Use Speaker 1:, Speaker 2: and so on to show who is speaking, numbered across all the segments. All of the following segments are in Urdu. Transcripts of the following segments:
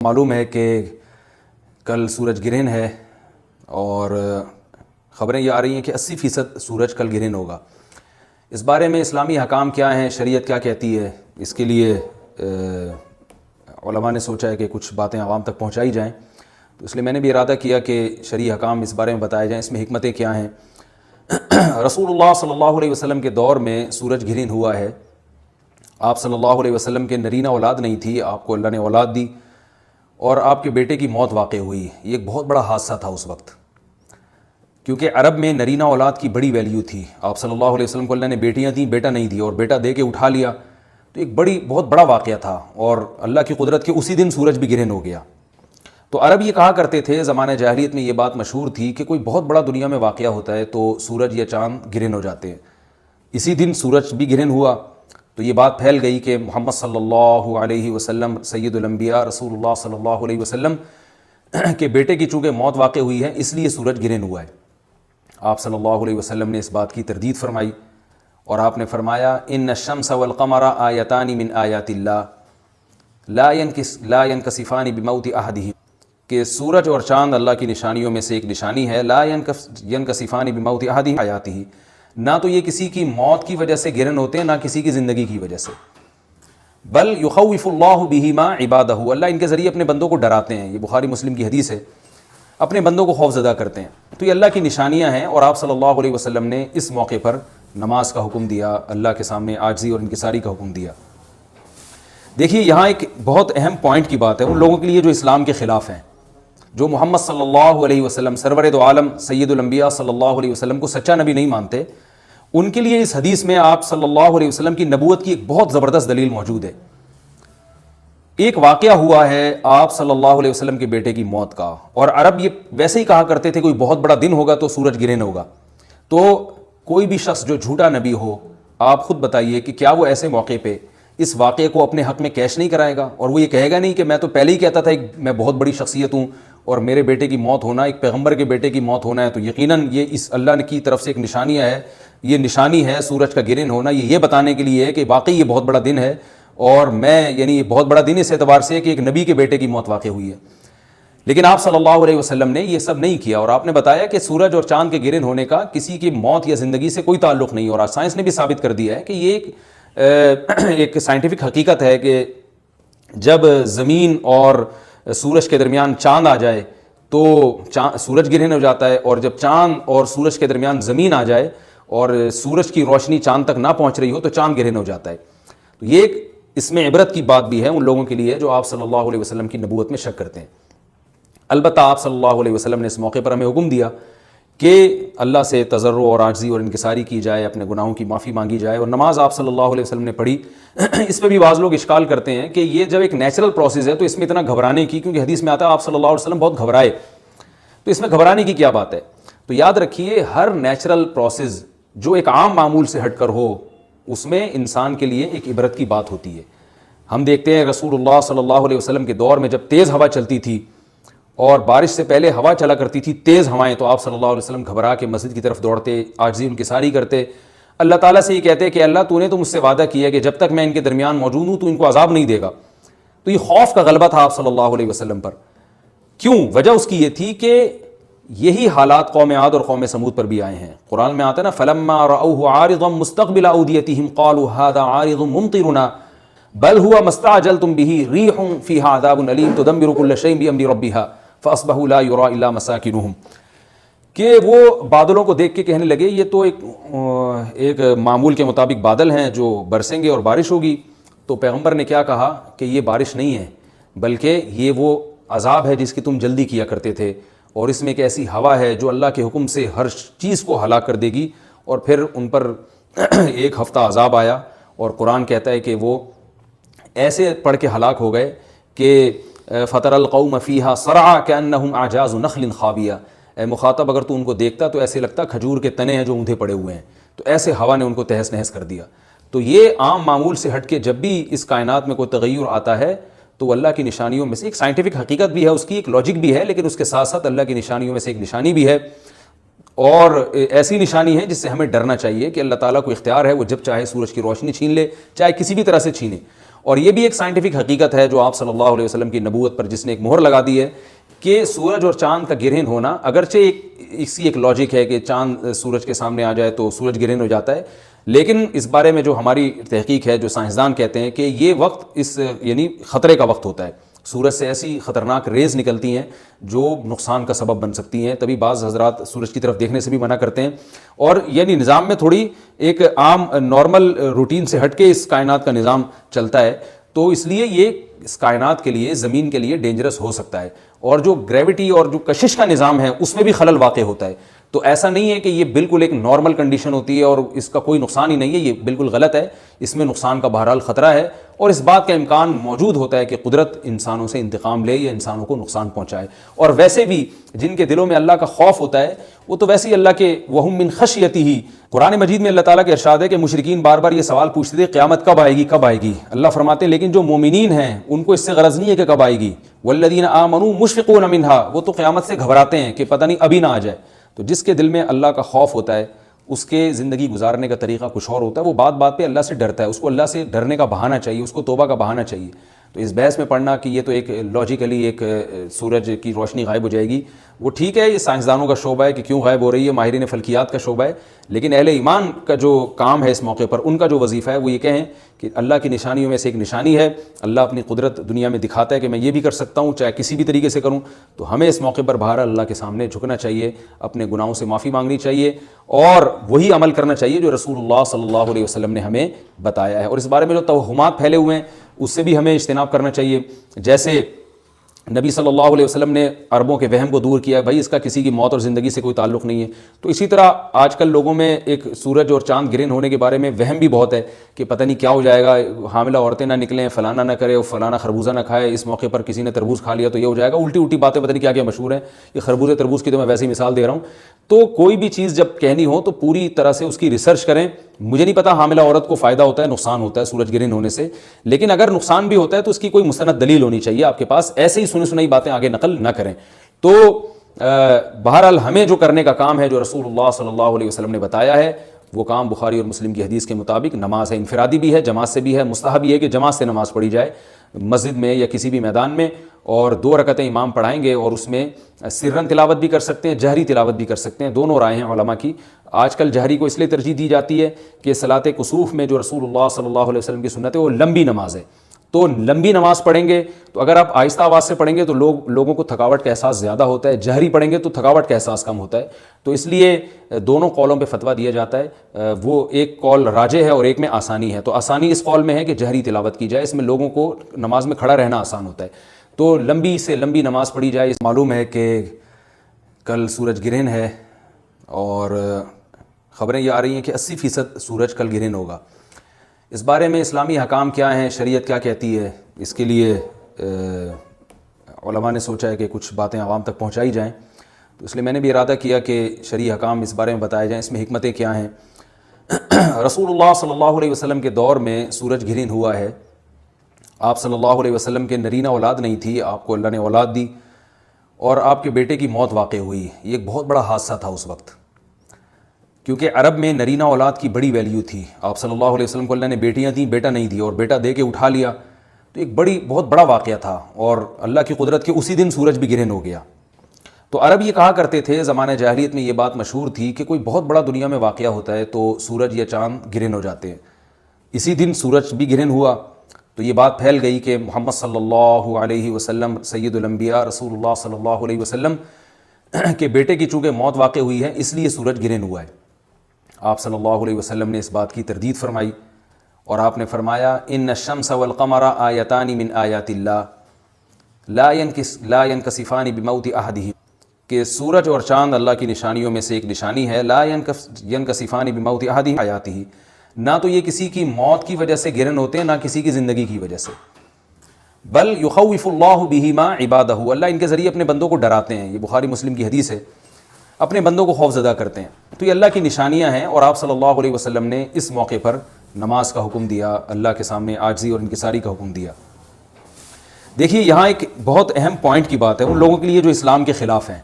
Speaker 1: معلوم ہے کہ کل سورج گرہن ہے اور خبریں یہ آ رہی ہیں کہ 80% سورج کل گرہن ہوگا۔ اس بارے میں اسلامی حکام کیا ہیں، شریعت کیا کہتی ہے، اس کے لیے علماء نے سوچا ہے کہ کچھ باتیں عوام تک پہنچائی جائیں، تو اس لیے میں نے بھی ارادہ کیا کہ شرعی حکام اس بارے میں بتائے جائیں، اس میں حکمتیں کیا ہیں۔ رسول اللہ صلی اللہ علیہ وسلم کے دور میں سورج گرہن ہوا ہے۔ آپ صلی اللہ علیہ وسلم کے نرینہ اولاد نہیں تھی، آپ کو اللہ نے اولاد دی اور آپ کے بیٹے کی موت واقع ہوئی۔ یہ ایک بہت بڑا حادثہ تھا اس وقت، کیونکہ عرب میں نرینہ اولاد کی بڑی ویلیو تھی۔ آپ صلی اللہ علیہ وسلم کو اللہ نے بیٹیاں دیں، بیٹا نہیں دی، اور بیٹا دے کے اٹھا لیا، تو ایک بہت بڑا واقعہ تھا، اور اللہ کی قدرت کے اسی دن سورج بھی گرہن ہو گیا۔ تو عرب یہ کہا کرتے تھے، زمانہ جاہلیت میں یہ بات مشہور تھی کہ کوئی بہت بڑا دنیا میں واقعہ ہوتا ہے تو سورج یا چاند گرہن ہو جاتے ہیں۔ اسی دن سورج بھی گرہن ہوا، تو یہ بات پھیل گئی کہ محمد صلی اللہ علیہ وسلم سید الانبیاء رسول اللہ صلی اللہ علیہ وسلم کے بیٹے کی چونکہ موت واقع ہوئی ہے، اس لیے سورج گرہن ہوا ہے۔ آپ صلی اللہ علیہ وسلم نے اس بات کی تردید فرمائی، اور آپ نے فرمایا ان الشمس والقمر آیتان من آیات اللہ لا ينکسفان بموت احدہم، کہ سورج اور چاند اللہ کی نشانیوں میں سے ایک نشانی ہے، لا ينکسفان بموت احدہم آیاتہ، نہ تو یہ کسی کی موت کی وجہ سے گرہن ہوتے ہیں، نہ کسی کی زندگی کی وجہ سے، بل یخوف اللہ بہما عبادہ، اللہ ان کے ذریعے اپنے بندوں کو ڈراتے ہیں۔ یہ بخاری مسلم کی حدیث ہے، اپنے بندوں کو خوف زدہ کرتے ہیں۔ تو یہ اللہ کی نشانیاں ہیں، اور آپ صلی اللہ علیہ وسلم نے اس موقع پر نماز کا حکم دیا، اللہ کے سامنے عاجزی اور انکساری کا حکم دیا۔ دیکھیے یہاں ایک بہت اہم پوائنٹ کی بات ہے ان لوگوں کے لیے جو اسلام کے خلاف ہیں، جو محمد صلی اللہ علیہ وسلم سرور دو عالم سید الانبیاء صلی اللہ علیہ وسلم کو سچا نبی نہیں مانتے، ان کے لیے اس حدیث میں آپ صلی اللہ علیہ وسلم کی نبوت کی ایک بہت زبردست دلیل موجود ہے۔ ایک واقعہ ہوا ہے آپ صلی اللہ علیہ وسلم کے بیٹے کی موت کا، اور عرب یہ ویسے ہی کہا کرتے تھے کوئی بہت بڑا دن ہوگا تو سورج گرہن ہوگا۔ تو کوئی بھی شخص جو جھوٹا نبی ہو، آپ خود بتائیے کہ کیا وہ ایسے موقع پہ اس واقعے کو اپنے حق میں کیش نہیں کرائے گا، اور وہ یہ کہے گا نہیں کہ میں تو پہلے ہی کہتا تھا میں بہت بڑی شخصیت ہوں اور میرے بیٹے کی موت ہونا، ایک پیغمبر کے بیٹے کی موت ہونا ہے تو یقیناً یہ اس اللہ کی طرف سے ایک نشانیہ ہے، یہ نشانی ہے سورج کا گرہن ہونا، یہ بتانے کے لیے ہے کہ واقعی یہ بہت بڑا دن ہے، اور یہ بہت بڑا دن اس اعتبار سے ہے کہ ایک نبی کے بیٹے کی موت واقع ہوئی ہے۔ لیکن آپ صلی اللہ علیہ وسلم نے یہ سب نہیں کیا، اور آپ نے بتایا کہ سورج اور چاند کے گرہن ہونے کا کسی کی موت یا زندگی سے کوئی تعلق نہیں، اور سائنس نے بھی ثابت کر دیا ہے کہ یہ ایک سائنٹیفک حقیقت ہے کہ جب زمین اور سورج کے درمیان چاند آ جائے تو سورج گرہن ہو جاتا ہے، اور جب چاند اور سورج کے درمیان زمین آ جائے اور سورج کی روشنی چاند تک نہ پہنچ رہی ہو تو چاند گرہن ہو جاتا ہے۔ تو یہ ایک اس میں عبرت کی بات بھی ہے ان لوگوں کے لیے جو آپ صلی اللہ علیہ وسلم کی نبوت میں شک کرتے ہیں۔ البتہ آپ صلی اللہ علیہ وسلم نے اس موقع پر ہمیں حکم دیا کہ اللہ سے تضرع اور عاجزی اور انکساری کی جائے، اپنے گناہوں کی معافی مانگی جائے، اور نماز آپ صلی اللہ علیہ وسلم نے پڑھی۔ اس پہ بھی بعض لوگ اشکال کرتے ہیں کہ یہ جب ایک نیچرل پروسیس ہے تو اس میں اتنا گھبرانے کی، کیونکہ حدیث میں آتا ہے آپ صلی اللہ علیہ وسلم بہت گھبرائے، تو اس میں گھبرانے کی کیا بات ہے؟ تو یاد رکھیے ہر نیچرل پروسیس جو ایک عام معمول سے ہٹ کر ہو، اس میں انسان کے لیے ایک عبرت کی بات ہوتی ہے۔ ہم دیکھتے ہیں رسول اللہ صلی اللہ علیہ وسلم کے دور میں جب تیز ہوا چلتی تھی اور بارش سے پہلے ہوا چلا کرتی تھی تیز ہوائیں، تو آپ صلی اللہ علیہ وسلم گھبرا کے مسجد کی طرف دوڑتے، عاجزی انکساری کرتے، اللہ تعالیٰ سے یہ کہتے کہ اللہ تو نے تو مجھ سے وعدہ کیا کہ جب تک میں ان کے درمیان موجود ہوں تو ان کو عذاب نہیں دے گا۔ تو یہ خوف کا غلبہ تھا آپ صلی اللہ علیہ وسلم پر۔ کیوں؟ وجہ اس کی یہ تھی کہ یہی حالات قوم عاد اور قوم سمود پر بھی آئے ہیں۔ قرآن میں آتا ہے نا فَلَمَّا رَأَوْهُ عَارِضًا مُسْتَقْبِلَ أَوْدِيَتِهِمْ قَالُوا هَذَا عَارِضٌ مُمْطِرُنَا بل هو ما استعجلتم به ريح فيها عذاب أليم تدمر كل شيء بأمر ربها فأصبحوا لا يرى إلا مساكنهم، کہ وہ بادلوں کو دیکھ کے کہنے لگے یہ تو ایک معمول کے مطابق بادل ہیں جو برسیں گے اور بارش ہوگی۔ تو پیغمبر نے کیا کہا کہ یہ بارش نہیں ہے بلکہ یہ وہ عذاب ہے جس کی تم جلدی کیا کرتے تھے، اور اس میں ایک ایسی ہوا ہے جو اللہ کے حکم سے ہر چیز کو ہلاک کر دے گی۔ اور پھر ان پر ایک ہفتہ عذاب آیا، اور قرآن کہتا ہے کہ وہ ایسے پڑھ کے ہلاک ہو گئے کہ فَتَرَ الْقَوْمَ فِيهَا صَرْعَىٰ كَأَنَّهُمْ أَعْجَازُ نَخْلٍ خَاوِيَةٍ، اے مخاطب اگر تو ان کو دیکھتا تو ایسے لگتا کھجور کے تنے ہیں جو اوندھے پڑے ہوئے ہیں۔ تو ایسے ہوا نے ان کو تہس نہس کر دیا۔ تو یہ عام معمول سے ہٹ کے جب بھی اس کائنات میں کوئی تغیر آتا ہے تو اللہ کی نشانیوں میں سے ایک سائنٹیفک حقیقت بھی ہے، اس کی ایک لاجک بھی ہے، لیکن اس کے ساتھ ساتھ اللہ کی نشانیوں میں سے ایک نشانی بھی ہے، اور ایسی نشانی ہے جس سے ہمیں ڈرنا چاہیے کہ اللہ تعالیٰ کو اختیار ہے، وہ جب چاہے سورج کی روشنی چھین لے، چاہے کسی بھی طرح سے چھینے۔ اور یہ بھی ایک سائنٹیفک حقیقت ہے جو آپ صلی اللہ علیہ وسلم کی نبوت پر جس نے ایک مہر لگا دی ہے کہ سورج اور چاند کا گرہن ہونا، اگرچہ اسی ایک لاجک ہے کہ چاند سورج کے سامنے آ جائے تو سورج گرہن ہو جاتا ہے، لیکن اس بارے میں جو ہماری تحقیق ہے، جو سائنسدان کہتے ہیں کہ یہ وقت یعنی خطرے کا وقت ہوتا ہے، سورج سے ایسی خطرناک ریز نکلتی ہیں جو نقصان کا سبب بن سکتی ہیں، تبھی بعض حضرات سورج کی طرف دیکھنے سے بھی منع کرتے ہیں، اور یعنی نظام میں تھوڑی ایک عام نارمل روٹین سے ہٹ کے اس کائنات کا نظام چلتا ہے، تو اس لیے یہ اس کائنات کے لیے، زمین کے لیے ڈینجرس ہو سکتا ہے، اور جو گریوٹی اور جو کشش کا نظام ہے اس میں بھی خلل واقع ہوتا ہے۔ تو ایسا نہیں ہے کہ یہ بالکل ایک نارمل کنڈیشن ہوتی ہے اور اس کا کوئی نقصان ہی نہیں ہے، یہ بالکل غلط ہے، اس میں نقصان کا بہرحال خطرہ ہے، اور اس بات کا امکان موجود ہوتا ہے کہ قدرت انسانوں سے انتقام لے یا انسانوں کو نقصان پہنچائے۔ اور ویسے بھی جن کے دلوں میں اللہ کا خوف ہوتا ہے وہ تو ویسے ہی اللہ کے وَهُم مِّن خَشْيَتِهِ، قرآن مجید میں اللہ تعالیٰ کے ارشاد ہے کہ مشرکین بار بار یہ سوال پوچھتے تھے قیامت کب آئے گی کب آئے گی، اللہ فرماتے ہیں لیکن جو مومنین ہیں ان کو اس سے غرض نہیں ہے کہ کب آئے گی، وَالَّذِينَ آمَنُوا مُشْفِقُونَ مِنْهَا، وہ تو قیامت سے گھبراتے ہیں کہ پتہ نہیں ابھی نہ آ جائے۔ تو جس کے دل میں اللہ کا خوف ہوتا ہے اس کے زندگی گزارنے کا طریقہ کچھ اور ہوتا ہے، وہ بات بات پہ اللہ سے ڈرتا ہے، اس کو اللہ سے ڈرنے کا بہانہ چاہیے، اس کو توبہ کا بہانہ چاہیے۔ تو اس بحث میں پڑھنا کہ یہ تو ایک لاجیکلی ایک سورج کی روشنی غائب ہو جائے گی، وہ ٹھیک ہے، یہ سائنسدانوں کا شعبہ ہے کہ کیوں غائب ہو رہی ہے، ماہرین فلکیات کا شعبہ ہے، لیکن اہل ایمان کا جو کام ہے اس موقع پر، ان کا جو وظیفہ ہے وہ یہ کہیں کہ اللہ کی نشانیوں میں سے ایک نشانی ہے، اللہ اپنی قدرت دنیا میں دکھاتا ہے کہ میں یہ بھی کر سکتا ہوں چاہے کسی بھی طریقے سے کروں، تو ہمیں اس موقع پر بہرحال اللہ کے سامنے جھکنا چاہیے، اپنے گناہوں سے معافی مانگنی چاہیے، اور وہی عمل کرنا چاہیے جو رسول اللہ صلی اللہ علیہ وسلم نے ہمیں بتایا ہے۔ اور اس بارے میں جو توہمات پھیلے ہوئے ہیں اس سے بھی ہمیں اجتناب کرنا چاہیے، جیسے نبی صلی اللہ علیہ وسلم نے عربوں کے وہم کو دور کیا ہے، بھائی اس کا کسی کی موت اور زندگی سے کوئی تعلق نہیں ہے، تو اسی طرح آج کل لوگوں میں ایک سورج اور چاند گرہن ہونے کے بارے میں وہم بھی بہت ہے کہ پتہ نہیں کیا ہو جائے گا، حاملہ عورتیں نہ نکلیں، فلانا نہ کرے، فلانا خربوزہ نہ کھائے، اس موقع پر کسی نے تربوز کھا لیا تو یہ ہو جائے گا، الٹی الٹی باتیں پتہ نہیں کیا کیا مشہور ہیں، یہ خربوزے تربوز کی تو میں ویسے ہی مثال دے رہا ہوں۔ تو کوئی بھی چیز جب کہنی ہو تو پوری طرح سے اس کی ریسرچ کریں۔ مجھے نہیں پتا حاملہ عورت کو فائدہ ہوتا ہے نقصان ہوتا ہے سورج گرہن ہونے سے، لیکن اگر نقصان بھی ہوتا ہے تو اس کی کوئی مستند دلیل ہونی چاہیے آپ کے پاس، ایسے ہی سنی سنائی باتیں آگے نقل نہ کریں۔ تو بہرحال ہمیں جو کرنے کا کام ہے جو رسول اللہ صلی اللہ علیہ وسلم نے بتایا ہے وہ کام بخاری اور مسلم کی حدیث کے مطابق نماز ہے، انفرادی بھی ہے، جماعت سے بھی ہے، مستحب یہ ہے کہ جماعت سے نماز پڑھی جائے مسجد میں یا کسی بھی میدان میں، اور 2 رکعتیں امام پڑھائیں گے، اور اس میں سرن تلاوت بھی کر سکتے ہیں، جہری تلاوت بھی کر سکتے ہیں، دونوں رائے ہیں علماء کی۔ آج کل جہری کو اس لیے ترجیح دی جاتی ہے کہ صلاۃ کسوف میں جو رسول اللہ صلی اللہ علیہ وسلم کی سنت ہے وہ لمبی نماز ہے، تو لمبی نماز پڑھیں گے تو اگر آپ آہستہ آواز سے پڑھیں گے تو لوگوں کو تھکاوٹ کا احساس زیادہ ہوتا ہے، جہری پڑھیں گے تو تھکاوٹ کا احساس کم ہوتا ہے، تو اس لیے دونوں قولوں پہ فتویٰ دیا جاتا ہے، وہ ایک قول راجح ہے اور ایک میں آسانی ہے، تو آسانی اس قول میں ہے کہ جہری تلاوت کی جائے، اس میں لوگوں کو نماز میں کھڑا رہنا آسان ہوتا ہے، تو لمبی سے لمبی نماز پڑھی جائے۔ معلوم ہے کہ کل سورج گرہن ہے اور خبریں یہ آ رہی ہیں کہ 80% سورج کل گرہن ہوگا، اس بارے میں اسلامی حکام کیا ہیں، شریعت کیا کہتی ہے، اس کے لیے علماء نے سوچا ہے کہ کچھ باتیں عوام تک پہنچائی جائیں، تو اس لیے میں نے بھی ارادہ کیا کہ شرعی حکام اس بارے میں بتائے جائیں، اس میں حکمتیں کیا ہیں۔ رسول اللہ صلی اللہ علیہ وسلم کے دور میں سورج گرہن ہوا ہے، آپ صلی اللہ علیہ وسلم کے نرینہ اولاد نہیں تھی، آپ کو اللہ نے اولاد دی اور آپ کے بیٹے کی موت واقع ہوئی، یہ ایک بہت بڑا حادثہ تھا اس وقت، کیونکہ عرب میں نرینہ اولاد کی بڑی ویلیو تھی، آپ صلی اللہ علیہ وسلم کو اللہ نے بیٹیاں دیں، بیٹا نہیں دی، اور بیٹا دے کے اٹھا لیا، تو ایک بہت بڑا واقعہ تھا، اور اللہ کی قدرت کے اسی دن سورج بھی گرہن ہو گیا۔ تو عرب یہ کہا کرتے تھے، زمانہ جاہلیت میں یہ بات مشہور تھی کہ کوئی بہت بڑا دنیا میں واقعہ ہوتا ہے تو سورج یا چاند گرہن ہو جاتے ہیں، اسی دن سورج بھی گرہن ہوا، تو یہ بات پھیل گئی کہ محمد صلی اللہ علیہ وسلم سید الانبیاء رسول اللہ صلی اللہ علیہ وسلم کے بیٹے کی چونکہ موت واقع ہوئی ہے اس لیے سورج گرہن ہوا ہے۔ آپ صلی اللہ علیہ وسلم نے اس بات کی تردید فرمائی اور آپ نے فرمایا ان الشمس والقمر آیتان من آیات اللہ لا ينکسفان بموت احدہم، کہ سورج اور چاند اللہ کی نشانیوں میں سے ایک نشانی ہے، لا ينکسفان بموت احدہم آیاتہ، نہ تو یہ کسی کی موت کی وجہ سے گرہن ہوتے ہیں نہ کسی کی زندگی کی وجہ سے، بل یخوف اللہ بہما عبادہ، اللہ ان کے ذریعے اپنے بندوں کو ڈراتے ہیں، یہ بخاری مسلم کی حدیث ہے، اپنے بندوں کو خوف زدہ کرتے ہیں، تو یہ اللہ کی نشانیاں ہیں، اور آپ صلی اللہ علیہ وسلم نے اس موقع پر نماز کا حکم دیا، اللہ کے سامنے عاجزی اور انکساری کا حکم دیا۔ دیکھیے یہاں ایک بہت اہم پوائنٹ کی بات ہے ان لوگوں کے لیے جو اسلام کے خلاف ہیں،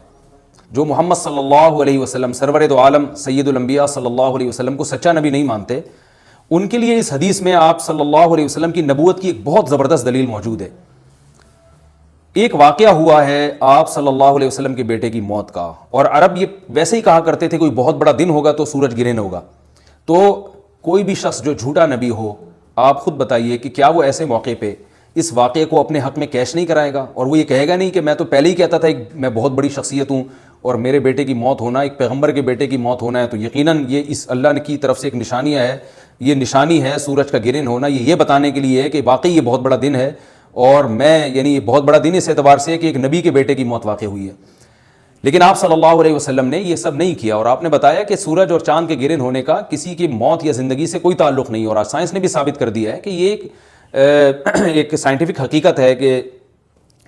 Speaker 1: جو محمد صلی اللہ علیہ وسلم سرور دو عالم سید الانبیاء صلی اللہ علیہ وسلم کو سچا نبی نہیں مانتے، ان کے لیے اس حدیث میں آپ صلی اللہ علیہ وسلم کی نبوت کی ایک بہت زبردست دلیل موجود ہے۔ ایک واقعہ ہوا ہے آپ صلی اللہ علیہ وسلم کے بیٹے کی موت کا، اور عرب یہ ویسے ہی کہا کرتے تھے کوئی بہت بڑا دن ہوگا تو سورج گرہن ہوگا۔ تو کوئی بھی شخص جو جھوٹا نبی ہو، آپ خود بتائیے کہ کیا وہ ایسے موقع پہ اس واقعے کو اپنے حق میں کیش نہیں کرائے گا، اور وہ یہ کہے گا نہیں کہ میں تو پہلے ہی کہتا تھا میں بہت بڑی شخصیت ہوں اور میرے بیٹے کی موت ہونا، ایک پیغمبر کے بیٹے کی موت ہونا ہے تو یقیناً یہ اس اللہ کی طرف سے ایک نشانی ہے، یہ نشانی ہے سورج کا گرہن ہونا، یہ بتانے کے لیے ہے کہ واقعی یہ بہت بڑا دن ہے، اور میں یہ بہت بڑا دن اس اعتبار سے ہے کہ ایک نبی کے بیٹے کی موت واقع ہوئی ہے۔ لیکن آپ صلی اللہ علیہ وسلم نے یہ سب نہیں کیا، اور آپ نے بتایا کہ سورج اور چاند کے گرہن ہونے کا کسی کی موت یا زندگی سے کوئی تعلق نہیں، اور سائنس نے بھی ثابت کر دیا ہے کہ یہ ایک سائنٹیفک حقیقت ہے کہ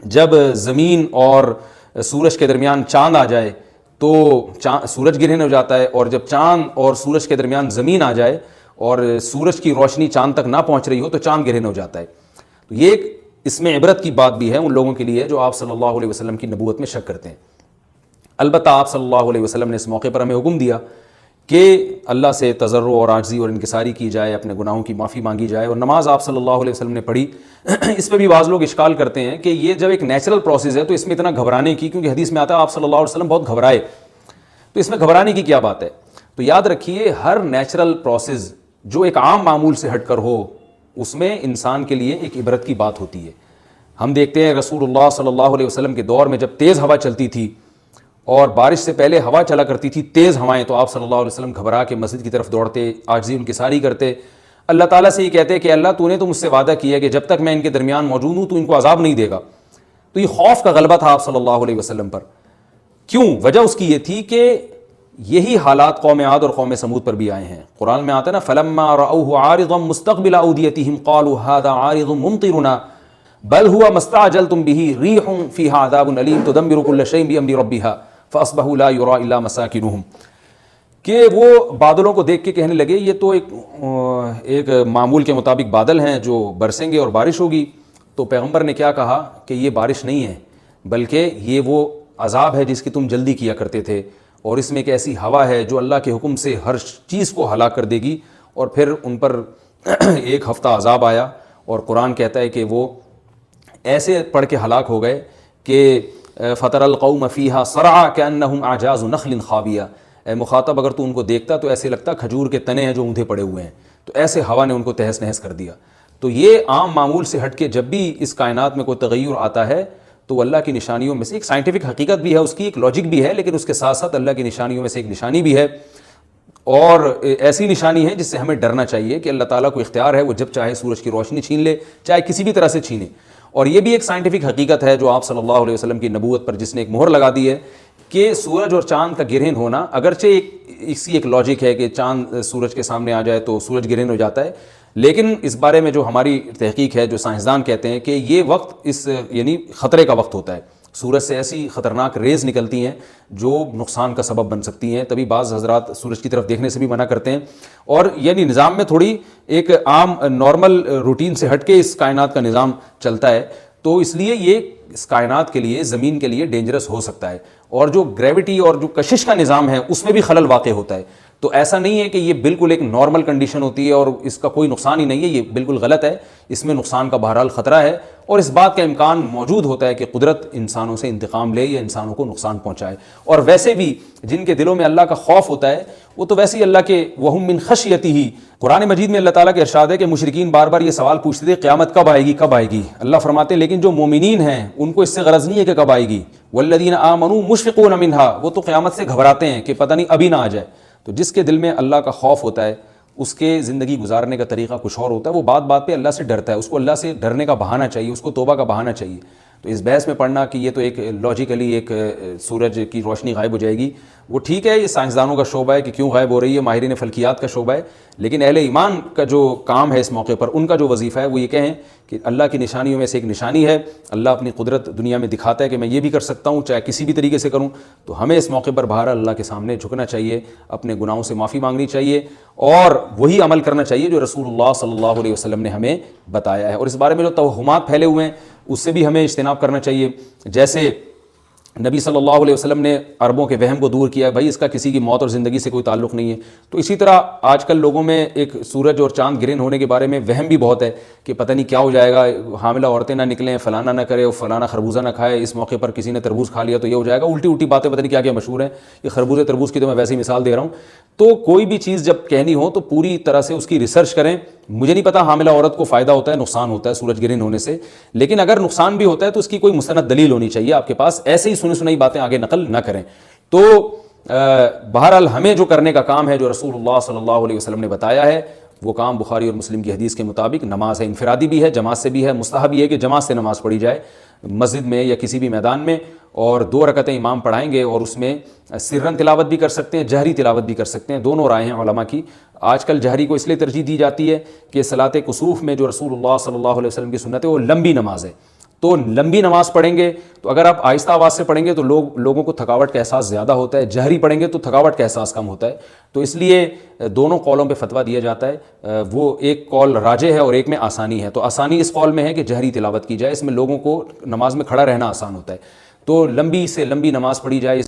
Speaker 1: جب زمین اور سورج کے درمیان چاند آ جائے تو سورج گرہن ہو جاتا ہے، اور جب چاند اور سورج کے درمیان زمین آ جائے اور سورج کی روشنی چاند تک نہ پہنچ رہی ہو تو چاند گرہن ہو جاتا ہے۔ تو یہ ایک اس میں عبرت کی بات بھی ہے ان لوگوں کے لیے جو آپ صلی اللہ علیہ وسلم کی نبوت میں شک کرتے ہیں۔ البتہ آپ صلی اللہ علیہ وسلم نے اس موقع پر ہمیں حکم دیا کہ اللہ سے تضرع اور عاجزی اور انکساری کی جائے، اپنے گناہوں کی معافی مانگی جائے، اور نماز آپ صلی اللہ علیہ وسلم نے پڑھی۔ اس پہ بھی بعض لوگ اشکال کرتے ہیں کہ یہ جب ایک نیچرل پروسیس ہے تو اس میں اتنا گھبرانے کی، کیونکہ حدیث میں آتا ہے آپ صلی اللہ علیہ وسلم بہت گھبرائے، تو اس میں گھبرانے کی کیا بات ہے؟ تو یاد رکھیے ہر نیچرل پروسیس جو ایک عام معمول سے ہٹ کر ہو اس میں انسان کے لیے ایک عبرت کی بات ہوتی ہے۔ ہم دیکھتے ہیں رسول اللہ صلی اللہ علیہ وسلم کے دور میں جب تیز ہوا چلتی تھی اور بارش سے پہلے ہوا چلا کرتی تھی تیز ہوائیں، تو آپ صلی اللہ علیہ وسلم گھبرا کے مسجد کی طرف دوڑتے، عاجزی انکساری کرتے، اللہ تعالیٰ سے یہ کہتے کہ اللہ تو نے تو مجھ سے وعدہ کیا کہ جب تک میں ان کے درمیان موجود ہوں تو ان کو عذاب نہیں دے گا۔ تو یہ خوف کا غلبہ تھا آپ صلی اللہ علیہ وسلم پر۔ کیوں؟ وجہ اس کی یہ تھی کہ یہی حالات قوم عاد اور قوم سمود پر بھی آئے ہیں۔ قرآن میں آتا ہے نا فَلَمَّا رَأَوْهُ عَارِضًا مُسْتَقْبِلَ أَوْدِيَتِهِمْ قَالُوا هَذَا عَارِضٌ مُمْطِرُنَا بَلْ هُوَ مَا اسْتَعْجَلْتُمْ بِهِ رِيحٌ فِيهَا عَذَابٌ أَلِيمٌ تُدَمِّرُ كُلَّ شَيْءٍ بِأَمْرِ رَبِّهَا فَأَصْبَحُوا لَا يُرَىٰ إِلَّا مَسَاكِنُهُمْ، کہ وہ بادلوں کو دیکھ کے کہنے لگے یہ تو ایک معمول کے مطابق بادل ہیں جو برسیں گے اور بارش ہوگی۔ تو پیغمبر نے کیا کہا کہ یہ بارش نہیں ہے بلکہ یہ وہ عذاب ہے جس کی تم جلدی کیا کرتے تھے، اور اس میں ایک ایسی ہوا ہے جو اللہ کے حکم سے ہر چیز کو ہلاک کر دے گی۔ اور پھر ان پر ایک ہفتہ عذاب آیا، اور قرآن کہتا ہے کہ وہ ایسے پڑھ کے ہلاک ہو گئے کہ فَتَرَ الْقَوْمَ فِيهَا صَرْعَىٰ كَأَنَّهُمْ أَعْجَازُ نَخْلٍ خَاوِيَةٍ، اے مخاطب اگر تو ان کو دیکھتا تو ایسے لگتا کھجور کے تنے ہیں جو اوندھے پڑے ہوئے ہیں۔ تو ایسے ہوا نے ان کو تہس نہس کر دیا۔ تو یہ عام معمول سے ہٹ کے جب بھی اس کائنات میں کوئی تغیر آتا ہے تو اللہ کی نشانیوں میں سے ایک سائنٹیفک حقیقت بھی ہے، اس کی ایک لاجک بھی ہے، لیکن اس کے ساتھ ساتھ اللہ کی نشانیوں میں سے ایک نشانی بھی ہے، اور ایسی نشانی ہے جس سے ہمیں ڈرنا چاہیے کہ اللہ تعالیٰ کو اختیار ہے، وہ جب چاہے سورج کی روشنی چھین لے، چاہے کسی بھی طرح سے چھینے۔ اور یہ بھی ایک سائنٹیفک حقیقت ہے جو آپ صلی اللہ علیہ وسلم کی نبوت پر جس نے ایک مہر لگا دی ہے کہ سورج اور چاند کا گرہن ہونا، اگرچہ اسی ایک لاجک ہے کہ چاند سورج کے سامنے آ جائے تو سورج گرہن ہو جاتا ہے، لیکن اس بارے میں جو ہماری تحقیق ہے، جو سائنسدان کہتے ہیں کہ یہ وقت اس یعنی خطرے کا وقت ہوتا ہے، سورج سے ایسی خطرناک ریز نکلتی ہیں جو نقصان کا سبب بن سکتی ہیں، تبھی بعض حضرات سورج کی طرف دیکھنے سے بھی منع کرتے ہیں، اور یعنی نظام میں تھوڑی ایک عام نارمل روٹین سے ہٹ کے اس کائنات کا نظام چلتا ہے، تو اس لیے یہ اس کائنات کے لیے، زمین کے لیے ڈینجرس ہو سکتا ہے، اور جو گریوٹی اور جو کشش کا نظام ہے اس میں بھی خلل واقع ہوتا ہے۔ تو ایسا نہیں ہے کہ یہ بالکل ایک نارمل کنڈیشن ہوتی ہے اور اس کا کوئی نقصان ہی نہیں ہے، یہ بالکل غلط ہے، اس میں نقصان کا بہرحال خطرہ ہے، اور اس بات کا امکان موجود ہوتا ہے کہ قدرت انسانوں سے انتقام لے یا انسانوں کو نقصان پہنچائے۔ اور ویسے بھی جن کے دلوں میں اللہ کا خوف ہوتا ہے وہ تو ویسے ہی اللہ کے وَهُم مِّن خَشْيَتِهِ، قرآن مجید میں اللہ تعالیٰ کے ارشاد ہے کہ مشرکین بار بار یہ سوال پوچھتے تھے قیامت کب آئے گی کب آئے گی، اللہ فرماتے ہیں لیکن جو مومنین ہیں ان کو اس سے غرض نہیں ہے کہ کب آئے گی، وَالَّذِينَ آمَنُوا مُشْفِقُونَ مِنْهَا، وہ تو قیامت سے گھبراتے ہیں کہ پتہ نہیں ابھی نہ آ جائے۔ تو جس کے دل میں اللہ کا خوف ہوتا ہے اس کے زندگی گزارنے کا طریقہ کچھ اور ہوتا ہے، وہ بات بات پہ اللہ سے ڈرتا ہے، اس کو اللہ سے ڈرنے کا بہانہ چاہیے، اس کو توبہ کا بہانہ چاہیے۔ تو اس بحث میں پڑھنا کہ یہ تو ایک لاجیکلی ایک سورج کی روشنی غائب ہو جائے گی، وہ ٹھیک ہے، یہ سائنسدانوں کا شعبہ ہے کہ کیوں غائب ہو رہی ہے، ماہرین فلکیات کا شعبہ ہے، لیکن اہل ایمان کا جو کام ہے اس موقع پر، ان کا جو وظیفہ ہے وہ یہ کہیں کہ اللہ کی نشانیوں میں سے ایک نشانی ہے، اللہ اپنی قدرت دنیا میں دکھاتا ہے کہ میں یہ بھی کر سکتا ہوں چاہے کسی بھی طریقے سے کروں، تو ہمیں اس موقع پر بہرحال اللہ کے سامنے جھکنا چاہیے، اپنے گناہوں سے معافی مانگنی چاہیے، اور وہی عمل کرنا چاہیے جو رسول اللہ صلی اللہ علیہ وسلم نے ہمیں بتایا ہے۔ اور اس بارے میں جو توہمات پھیلے ہوئے ہیں اس سے بھی ہمیں اجتناب کرنا چاہیے، جیسے نبی صلی اللہ علیہ وسلم نے عربوں کے وہم کو دور کیا ہے، بھائی اس کا کسی کی موت اور زندگی سے کوئی تعلق نہیں ہے۔ تو اسی طرح آج کل لوگوں میں ایک سورج اور چاند گرہن ہونے کے بارے میں وہم بھی بہت ہے کہ پتہ نہیں کیا ہو جائے گا، حاملہ عورتیں نہ نکلیں، فلانا نہ کرے، فلانا خربوزہ نہ کھائے، اس موقع پر کسی نے تربوز کھا لیا تو یہ ہو جائے گا، الٹی الٹی باتیں پتہ نہیں کیا کیا مشہور ہیں۔ یہ خربوزے تربوز کی تو میں ویسے ہی مثال دے رہا ہوں۔ تو کوئی بھی چیز جب کہنی ہو تو پوری طرح سے اس کی ریسرچ کریں۔ مجھے نہیں پتا حاملہ عورت کو فائدہ ہوتا ہے نقصان ہوتا ہے سورج گرہن ہونے سے، لیکن اگر نقصان بھی ہوتا ہے تو اس کی کوئی مستند دلیل ہونی چاہیے آپ کے پاس، ایسے ہی سنی سنائی باتیں آگے نقل نہ کریں۔ تو بہرحال ہمیں جو کرنے کا کام ہے، جو رسول اللہ صلی اللہ علیہ وسلم نے بتایا ہے، وہ کام بخاری اور مسلم کی حدیث کے مطابق نماز ہے، انفرادی بھی ہے، جماعت سے بھی ہے۔ مستحب یہ ہے کہ جماعت سے نماز پڑھی جائے مسجد میں یا کسی بھی میدان میں، اور 2 رکعتیں امام پڑھائیں گے، اور اس میں سرن تلاوت بھی کر سکتے ہیں، جہری تلاوت بھی کر سکتے ہیں، دونوں رائے ہیں علماء کی۔ آج کل جہری کو اس لیے ترجیح دی جاتی ہے کہ صلاۃ کسوف میں جو رسول اللہ صلی اللہ علیہ وسلم کی سنت ہے وہ لمبی نماز ہے، تو لمبی نماز پڑھیں گے تو اگر آپ آہستہ آواز سے پڑھیں گے تو لوگوں کو تھکاوٹ کا احساس زیادہ ہوتا ہے، جہری پڑھیں گے تو تھکاوٹ کا احساس کم ہوتا ہے۔ تو اس لیے دونوں قولوں پہ فتویٰ دیا جاتا ہے، وہ ایک قول راجح ہے اور ایک میں آسانی ہے۔ تو آسانی اس قول میں ہے کہ جہری تلاوت کی جائے، اس میں لوگوں کو نماز میں کھڑا رہنا آسان ہوتا ہے، تو لمبی سے لمبی نماز پڑھی جائے۔